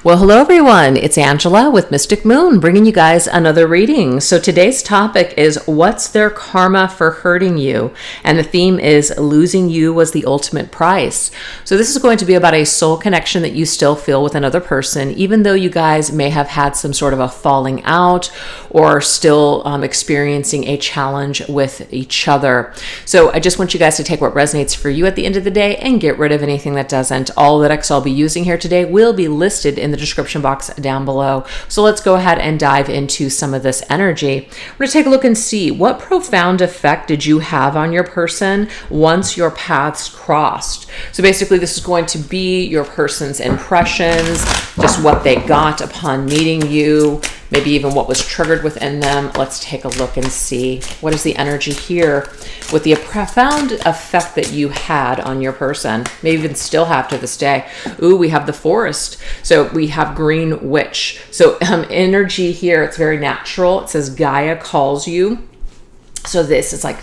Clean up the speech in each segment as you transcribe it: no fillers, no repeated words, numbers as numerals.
Well, hello everyone. It's Angela with Mystic Moon bringing you guys another reading. So today's topic is what's their karma for hurting you? And the theme is losing you was the ultimate price. So this is going to be about a soul connection that you still feel with another person, even though you guys may have had some sort of a falling out or still experiencing a challenge with each other. So I just want you guys to take what resonates for you at the end of the day and get rid of anything that doesn't. All the decks I'll be using here today will be listed in the description box down below. So let's go ahead and dive into some of this energy. We're going to take a look and see what profound effect did you have on your person once your paths crossed. So basically this is going to be your person's impressions, just what they got upon meeting you, maybe even what was triggered within them. Let's take a look and see what is the energy here with the profound effect that you had on your person, maybe even still have to this day. Ooh, we have the forest. So we have green witch. So energy here, it's very natural. It says Gaia calls you. So this is like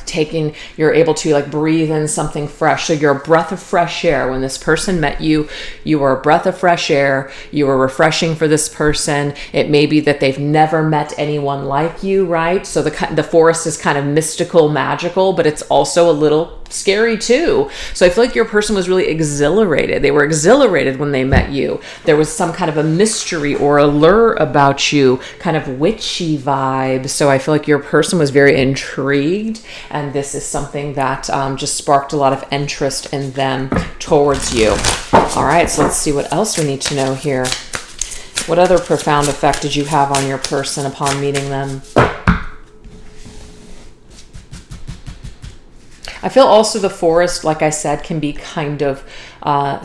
you're able to like breathe in something fresh. So you're a breath of fresh air. When this person met you, you were a breath of fresh air. You were refreshing for this person. It may be that they've never met anyone like you, right? So the forest is kind of mystical, magical, but it's also a little scary too. So I feel like your person was really exhilarated. They were exhilarated when they met you. There was some kind of a mystery or allure about you, kind of witchy vibe. So I feel like your person was very intrigued, and this is something that just sparked a lot of interest in them towards you. All right, so let's see what else we need to know here. What other profound effect did you have on your person upon meeting them? I feel also the forest, like I said, can be kind of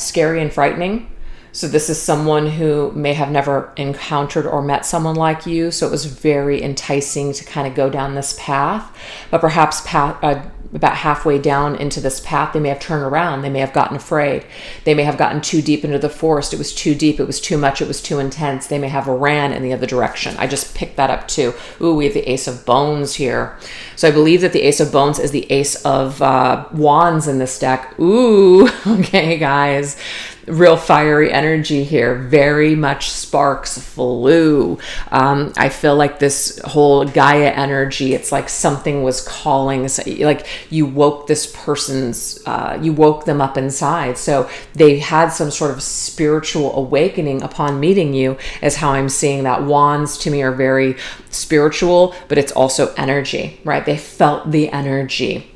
scary and frightening. So this is someone who may have never encountered or met someone like you. So it was very enticing to kind of go down this path. But perhaps about halfway down into this path, they may have turned around. They may have gotten afraid. They may have gotten too deep into the forest. It was too deep. It was too much. It was too intense. They may have ran in the other direction. I just picked that up too. Ooh, we have the Ace of Bones here. So I believe that the Ace of Bones is the Ace of Wands in this deck. Ooh, okay, guys. Real fiery energy here. Very much sparks flew. I feel like this whole Gaia energy, it's like something was calling, like you woke this person's, you woke them up inside. So they had some sort of spiritual awakening upon meeting you, is how I'm seeing that. Wands to me are very spiritual, but it's also energy, right? They felt the energy.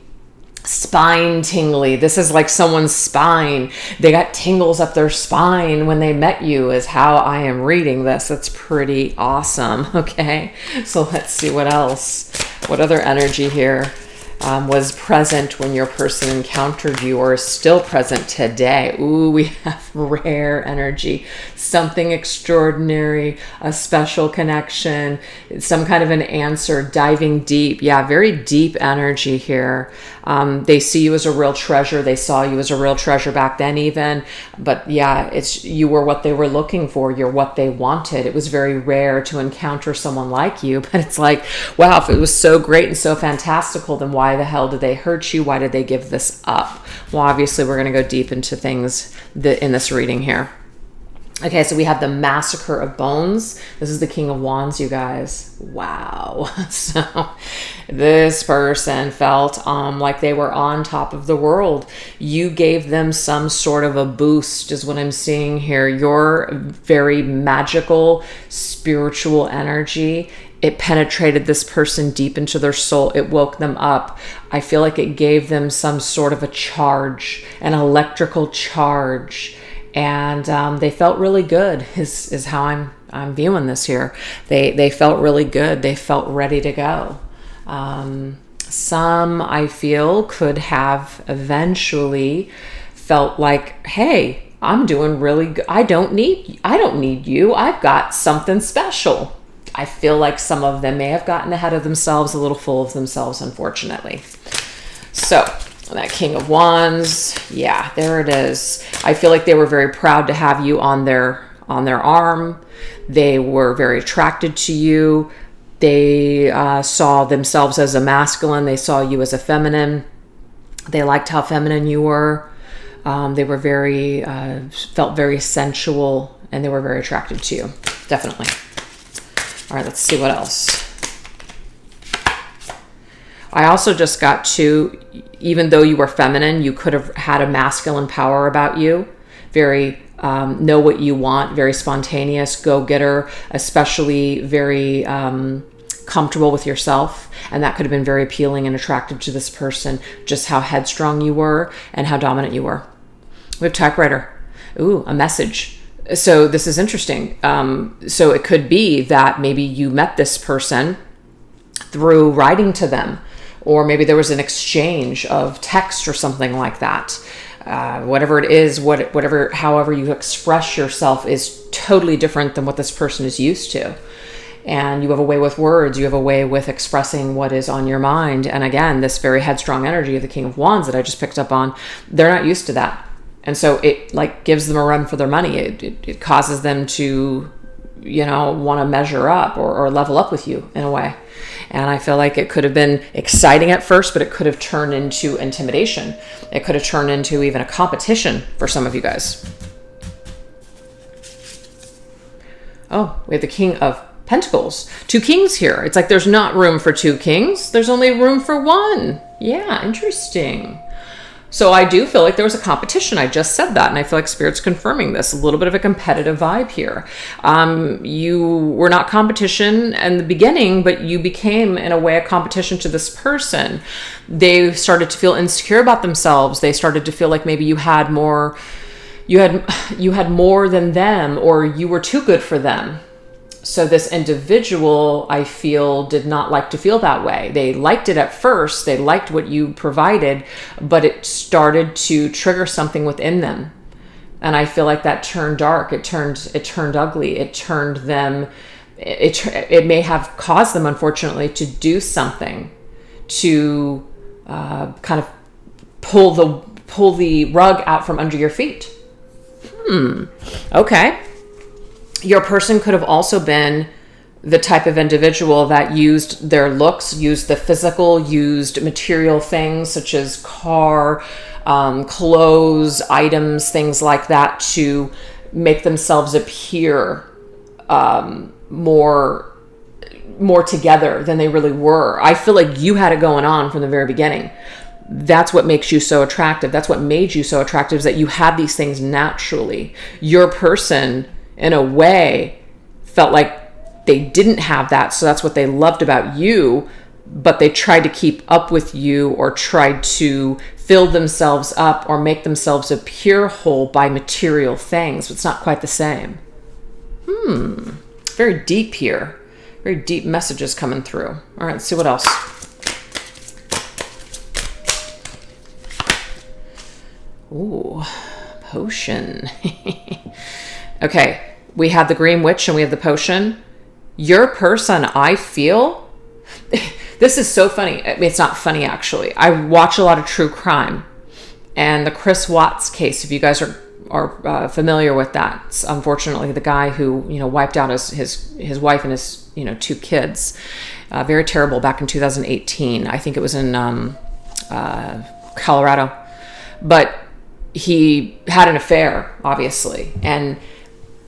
Spine tingly. This is like someone's spine. They got tingles up their spine when they met you, is how I am reading this. That's pretty awesome. Okay, so let's see what else. What other energy here was present when your person encountered you, or is still present today? Ooh, we have rare energy, something extraordinary, a special connection, some kind of an answer, diving deep. Yeah, very deep energy here. They see you as a real treasure. They saw you as a real treasure back then even. But yeah, you were what they were looking for. You're what they wanted. It was very rare to encounter someone like you. But it's like, wow, if it was so great and so fantastical, then why the hell did they hurt you? Why did they give this up? Well, obviously, we're going to go deep into things in this reading here. Okay, so we have the Massacre of Bones. This is the King of Wands, you guys. Wow. So this person felt like they were on top of the world. You gave them some sort of a boost, is what I'm seeing here. Your very magical, spiritual energy, it penetrated this person deep into their soul. It woke them up. I feel like it gave them some sort of a charge, an electrical charge. And they felt really good, is how I'm viewing this here. They felt really good. They felt ready to go. Some, I feel, could have eventually felt like, hey, I'm doing really good. I don't need you. I've got something special. I feel like some of them may have gotten ahead of themselves, a little full of themselves, unfortunately. So that King of Wands, yeah, there it is. I feel like they were very proud to have you on their arm. They were very attracted to you. They saw themselves as a masculine. They saw you as a feminine. They liked how feminine you were. They were felt very sensual and they were very attracted to you. Definitely. All right, let's see what else. I also just got to, even though you were feminine, you could have had a masculine power about you. Very know what you want, very spontaneous, go-getter, especially very comfortable with yourself. And that could have been very appealing and attractive to this person, just how headstrong you were and how dominant you were. We have typewriter. Ooh, a message. So this is interesting. So it could be that maybe you met this person through writing to them, or maybe there was an exchange of text or something like that. Whatever it is, however you express yourself is totally different than what this person is used to. And you have a way with words, you have a way with expressing what is on your mind. And again, this very headstrong energy of the King of Wands that I just picked up on, they're not used to that. And so it like gives them a run for their money. It causes them to, want to measure up or level up with you in a way. And I feel like it could have been exciting at first, but it could have turned into intimidation. It could have turned into even a competition for some of you guys. Oh, we have the King of Pentacles. 2 kings here. It's like there's not room for 2 kings. There's only room for 1. Yeah, interesting. So I do feel like there was a competition. I just said that, and I feel like Spirit's confirming this. A little bit of a competitive vibe here. You were not competition in the beginning, but you became, in a way, a competition to this person. They started to feel insecure about themselves. They started to feel like maybe you had more, you had more than them, or you were too good for them. So this individual, I feel, did not like to feel that way. They liked it at first. They liked what you provided, but it started to trigger something within them. And I feel like that turned dark. It turned ugly. It turned them, it may have caused them, unfortunately, to do something to kind of pull the rug out from under your feet. Okay. Your person could have also been the type of individual that used their looks, used the physical, used material things such as car, clothes, items, things like that to make themselves appear more together than they really were. I feel like you had it going on from the very beginning. That's what makes you so attractive. That's what made you so attractive, is that you had these things naturally. Your person, in a way, felt like they didn't have that, so that's what they loved about you, but they tried to keep up with you or tried to fill themselves up or make themselves appear whole by material things. It's not quite the same. Very deep here. Very deep messages coming through. All right, let's see what else. Ooh, potion. Okay, we have the Green Witch and we have the potion. Your person, I feel, this is so funny. I mean, it's not funny, actually. I watch a lot of true crime. And the Chris Watts case, if you guys are familiar with that, it's unfortunately the guy who, wiped out his wife and his, 2 kids. Very terrible, back in 2018. I think it was in Colorado. But he had an affair, obviously. And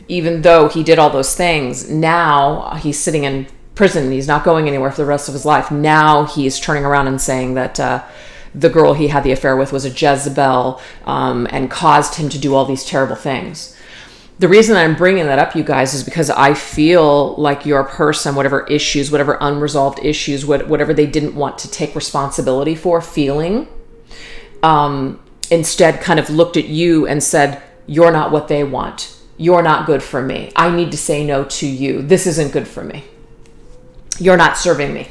even though he did all those things, now he's sitting in prison. He's not going anywhere for the rest of his life. Now he's turning around and saying that the girl he had the affair with was a Jezebel and caused him to do all these terrible things. The reason I'm bringing that up, you guys, is because I feel like your person, whatever issues, whatever unresolved issues, whatever they didn't want to take responsibility for feeling, instead kind of looked at you and said, you're not what they want. You're not good for me. I need to say no to you. This isn't good for me. You're not serving me.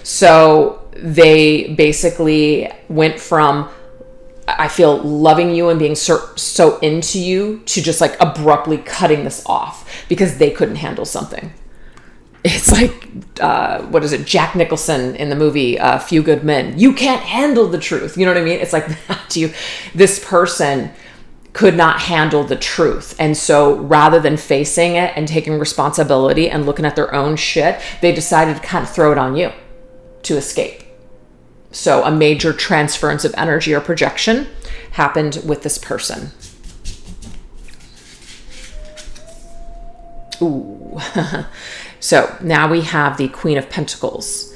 So they basically went from, I feel, loving you and being so into you to just like abruptly cutting this off because they couldn't handle something. It's like, what is it? Jack Nicholson in the movie A Few Good Men. You can't handle the truth. You know what I mean? It's like that to you. This person could not handle the truth. And so rather than facing it and taking responsibility and looking at their own shit, they decided to kind of throw it on you to escape. So a major transference of energy or projection happened with this person. Ooh. So now we have the Queen of Pentacles.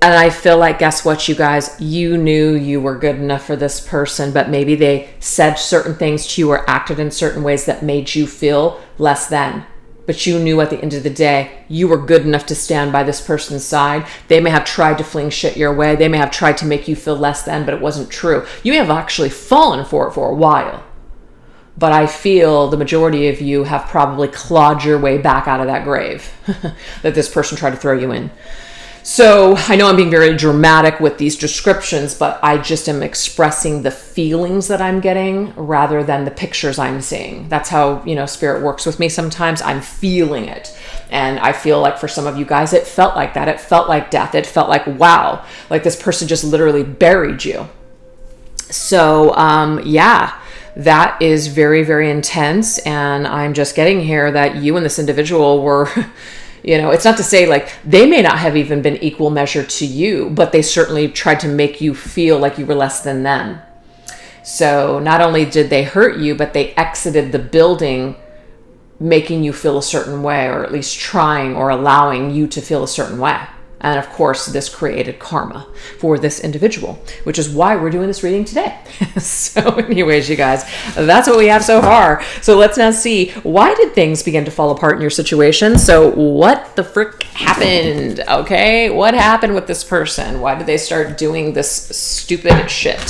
And I feel like, guess what, you guys? You knew you were good enough for this person, but maybe they said certain things to you or acted in certain ways that made you feel less than. But you knew at the end of the day, you were good enough to stand by this person's side. They may have tried to fling shit your way. They may have tried to make you feel less than, but it wasn't true. You may have actually fallen for it for a while. But I feel the majority of you have probably clawed your way back out of that grave that this person tried to throw you in. So I know I'm being very dramatic with these descriptions, but I just am expressing the feelings that I'm getting rather than the pictures I'm seeing. That's how, spirit works with me sometimes. I'm feeling it. And I feel like for some of you guys, it felt like that. It felt like death. It felt like, wow, like this person just literally buried you. So, that is very, very intense. And I'm just getting here that you and this individual were... it's not to say like they may not have even been equal measure to you, but they certainly tried to make you feel like you were less than them. So not only did they hurt you, but they exited the building making you feel a certain way, or at least trying or allowing you to feel a certain way. And of course, this created karma for this individual, which is why we're doing this reading today. So anyways, you guys, that's what we have so far. So let's now see, why did things begin to fall apart in your situation? So what the frick happened? Okay, what happened with this person? Why did they start doing this stupid shit?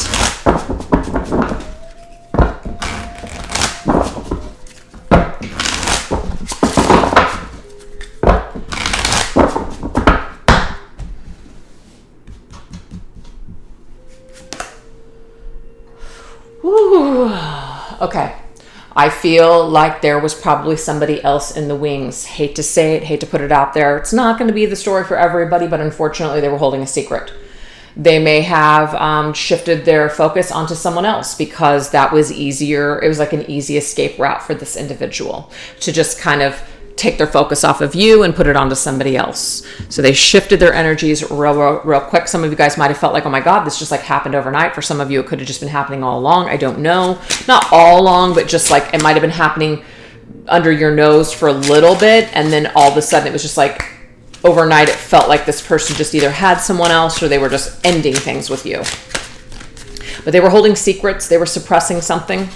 Okay, I feel like there was probably somebody else in the wings. Hate to say it, hate to put it out there. It's not going to be the story for everybody, but unfortunately they were holding a secret. They may have shifted their focus onto someone else because that was easier. It was like an easy escape route for this individual to just kind of take their focus off of you and put it onto somebody else. So they shifted their energies real quick. Some of you guys might have felt like, oh my God, this just like happened overnight. For some of you, it could have just been happening all along. I don't know. Not all along, but just like it might have been happening under your nose for a little bit. And then all of a sudden it was just like overnight, it felt like this person just either had someone else or they were just ending things with you. But they were holding secrets. They were suppressing something.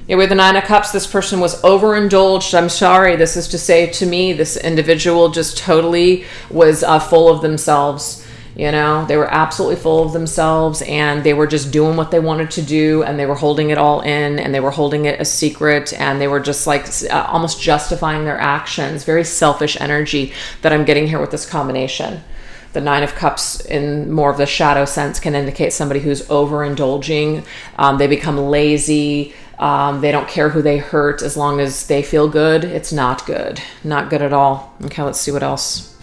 With the Nine of Cups, this person was overindulged. I'm sorry, this is to say to me, this individual just totally was full of themselves. They were absolutely full of themselves, and they were just doing what they wanted to do, and they were holding it all in, and they were holding it a secret, and they were just like almost justifying their actions. Very selfish energy that I'm getting here with this combination. The Nine of Cups in more of the shadow sense can indicate somebody who's overindulging. They become lazy. They don't care who they hurt as long as they feel good. It's not good. Not good at all. Okay, let's see what else.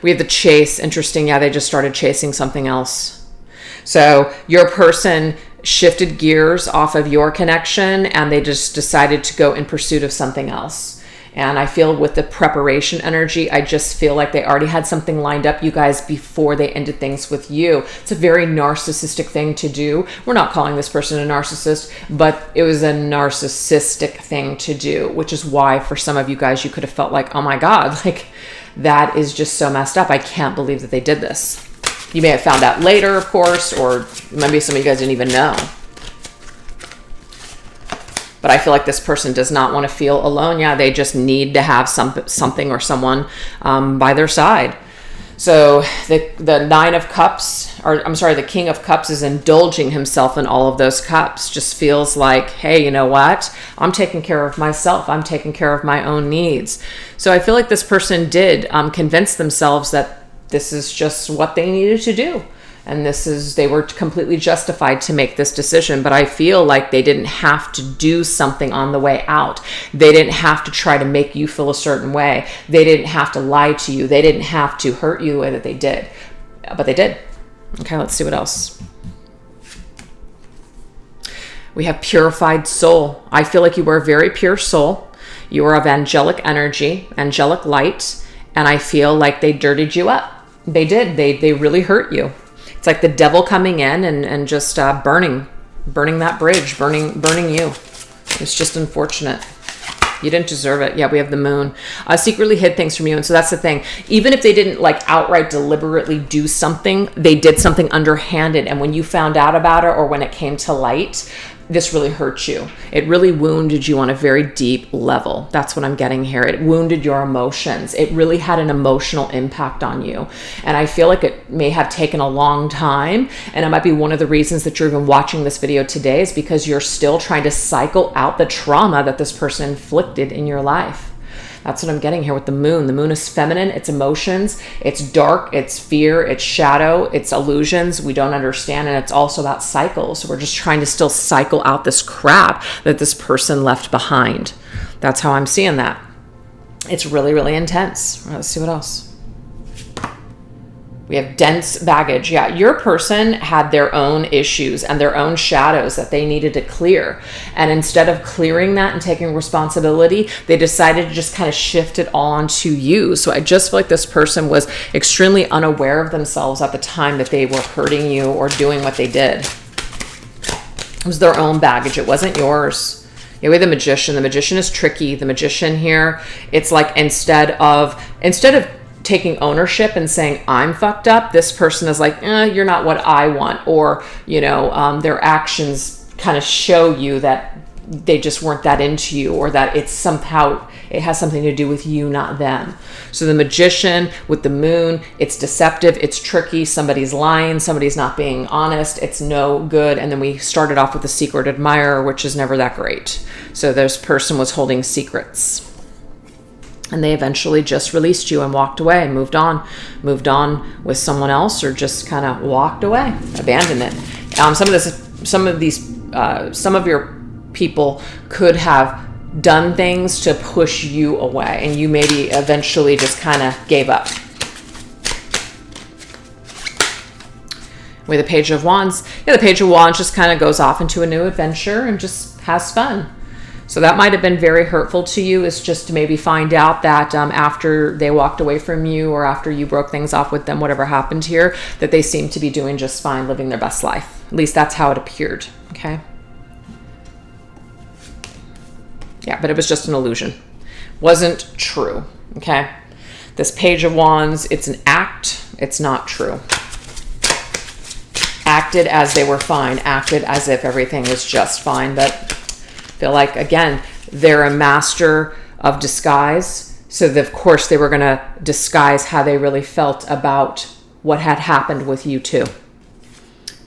We have the chase. Interesting. Yeah, they just started chasing something else. So your person shifted gears off of your connection and they just decided to go in pursuit of something else. And I feel with the preparation energy, I just feel like they already had something lined up, you guys, before they ended things with you. It's a very narcissistic thing to do. We're not calling this person a narcissist, but it was a narcissistic thing to do, which is why for some of you guys, you could have felt like, oh my God, like that is just so messed up. I can't believe that they did this. You may have found out later, of course, or maybe some of you guys didn't even know. But I feel like this person does not want to feel alone. Yeah, they just need to have something or someone by their side. So the Nine of Cups, or I'm sorry, the King of Cups is indulging himself in all of those cups. Just feels like, hey, you know what? I'm taking care of myself. I'm taking care of my own needs. So I feel like this person did convince themselves that this is just what they needed to do. And they were completely justified to make this decision. But I feel like they didn't have to do something on the way out. They didn't have to try to make you feel a certain way. They didn't have to lie to you. They didn't have to hurt you the way that they did. But they did. Okay, let's see what else. We have purified soul. I feel like you were a very pure soul. You were of angelic energy, angelic light. And I feel like they dirtied you up. They did. They really hurt you. It's like the devil coming in and just burning that bridge, burning you. It's just unfortunate. You didn't deserve it. Yeah, we have the moon. Secretly hid things from you. And so that's the thing. Even if they didn't like outright deliberately do something, they did something underhanded. And when you found out about it or when it came to light, this really hurt you. It really wounded you on a very deep level. That's what I'm getting here. It wounded your emotions. It really had an emotional impact on you. And I feel like it may have taken a long time. And it might be one of the reasons that you're even watching this video today is because you're still trying to cycle out the trauma that this person inflicted in your life. That's what I'm getting here with the moon. The moon is feminine, it's emotions, it's dark, it's fear, it's shadow, it's illusions we don't understand, and it's also about cycles. So we're just trying to still cycle out this crap that this person left behind. That's how I'm seeing that. It's really, really intense. Let's see what else. We have dense baggage. Yeah, your person had their own issues and their own shadows that they needed to clear. And instead of clearing that and taking responsibility, they decided to just kind of shift it on to you. So I just feel like this person was extremely unaware of themselves at the time that they were hurting you or doing what they did. It was their own baggage. It wasn't yours. Yeah, we have the magician. The magician is tricky. The magician here, it's like instead of taking ownership and saying, I'm fucked up, this person is like, you're not what I want. Or, their actions kind of show you that they just weren't that into you, or that it has something to do with you, not them. So the magician with the moon, it's deceptive, it's tricky, somebody's lying, somebody's not being honest, it's no good. And then we started off with the secret admirer, which is never that great. So this person was holding secrets. And they eventually just released you and walked away, moved on with someone else, or just kind of walked away, abandoned it. Some of your people could have done things to push you away, and you maybe eventually just kind of gave up. With the Page of Wands, the Page of Wands just kind of goes off into a new adventure and just has fun. So that might have been very hurtful to you, is just to maybe find out that after they walked away from you, or after you broke things off with them, whatever happened here, that they seem to be doing just fine, living their best life. At least that's how it appeared, okay? Yeah, but it was just an illusion. Wasn't true, okay? This Page of Wands, it's an act, it's not true. Acted as they were fine, acted as if everything was just fine, but feel like, again, they're a master of disguise. So of course they were going to disguise how they really felt about what had happened with you too.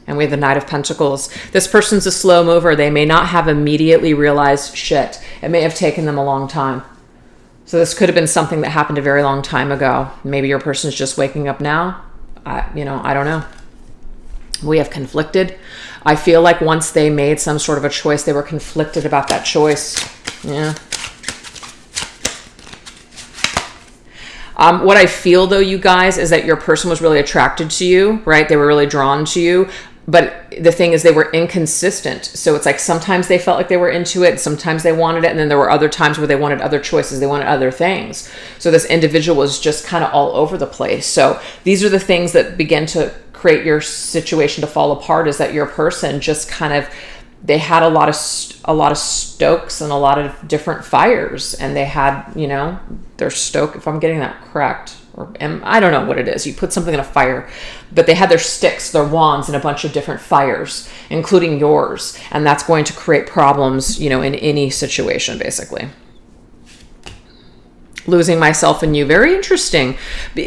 And we have the Knight of Pentacles. This person's a slow mover. They may not have immediately realized shit. It may have taken them a long time. So this could have been something that happened a very long time ago. Maybe your person's just waking up now. I don't know. We have conflicted. I feel like once they made some sort of a choice, they were conflicted about that choice. Yeah. What I feel though, you guys, is that your person was really attracted to you, right? They were really drawn to you. But the thing is, they were inconsistent. So it's like sometimes they felt like they were into it, sometimes they wanted it, and then there were other times where they wanted other choices, they wanted other things. So this individual was just kind of all over the place. So these are the things that begin to create your situation to fall apart, is that your person just kind of, they had a lot of stokes and a lot of different fires, and they had, their stoke, if I'm getting that correct, or I don't know what it is. You put something in a fire, but they had their sticks, their wands in a bunch of different fires, including yours. And that's going to create problems, in any situation, basically. Losing myself in you. Very interesting.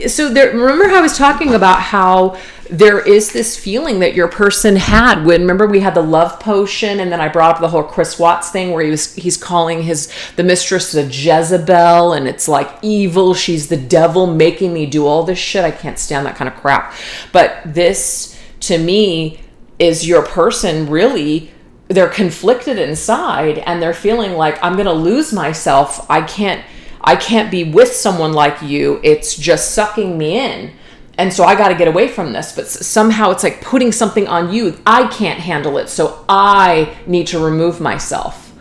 So remember how I was talking about how there is this feeling that your person had when, remember we had the love potion, and then I brought up the whole Chris Watts thing where he's calling the mistress a Jezebel, and it's like evil, she's the devil making me do all this shit. I can't stand that kind of crap. But this, to me, is your person really, they're conflicted inside, and they're feeling like, I'm going to lose myself. I can't be with someone like you. It's just sucking me in. And so I got to get away from this. But somehow it's like putting something on you. I can't handle it. So I need to remove myself.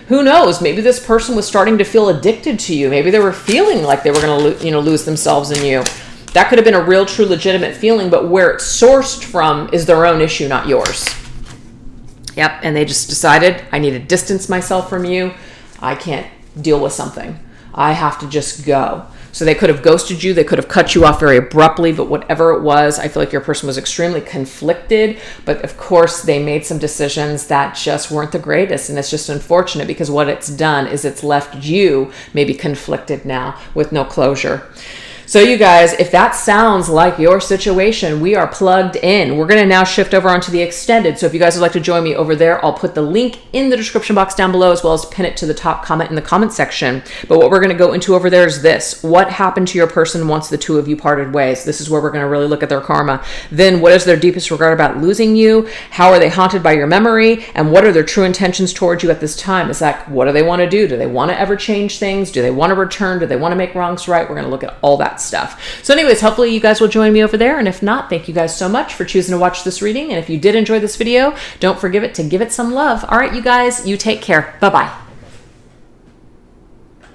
Who knows? Maybe this person was starting to feel addicted to you. Maybe they were feeling like they were going to lose themselves in you. That could have been a real, true, legitimate feeling. But where it's sourced from is their own issue, not yours. Yep. And they just decided, I need to distance myself from you. I can't deal with something. I have to just go. So they could have ghosted you. They could have cut you off very abruptly, but whatever it was, I feel like your person was extremely conflicted. But of course, they made some decisions that just weren't the greatest. And it's just unfortunate because what it's done is it's left you maybe conflicted now with no closure. So you guys, if that sounds like your situation, we are plugged in. We're going to now shift over onto the extended. So if you guys would like to join me over there, I'll put the link in the description box down below, as well as pin it to the top comment in the comment section. But what we're going to go into over there is this. What happened to your person once the two of you parted ways? This is where we're going to really look at their karma. Then what is their deepest regret about losing you? How are they haunted by your memory? And what are their true intentions towards you at this time? It's like, what do they want to do? Do they want to ever change things? Do they want to return? Do they want to make wrongs right? We're going to look at all that stuff. So anyways, hopefully you guys will join me over there. And if not, thank you guys so much for choosing to watch this reading. And if you did enjoy this video, don't forget to give it some love. All right, you guys, you take care. Bye-bye.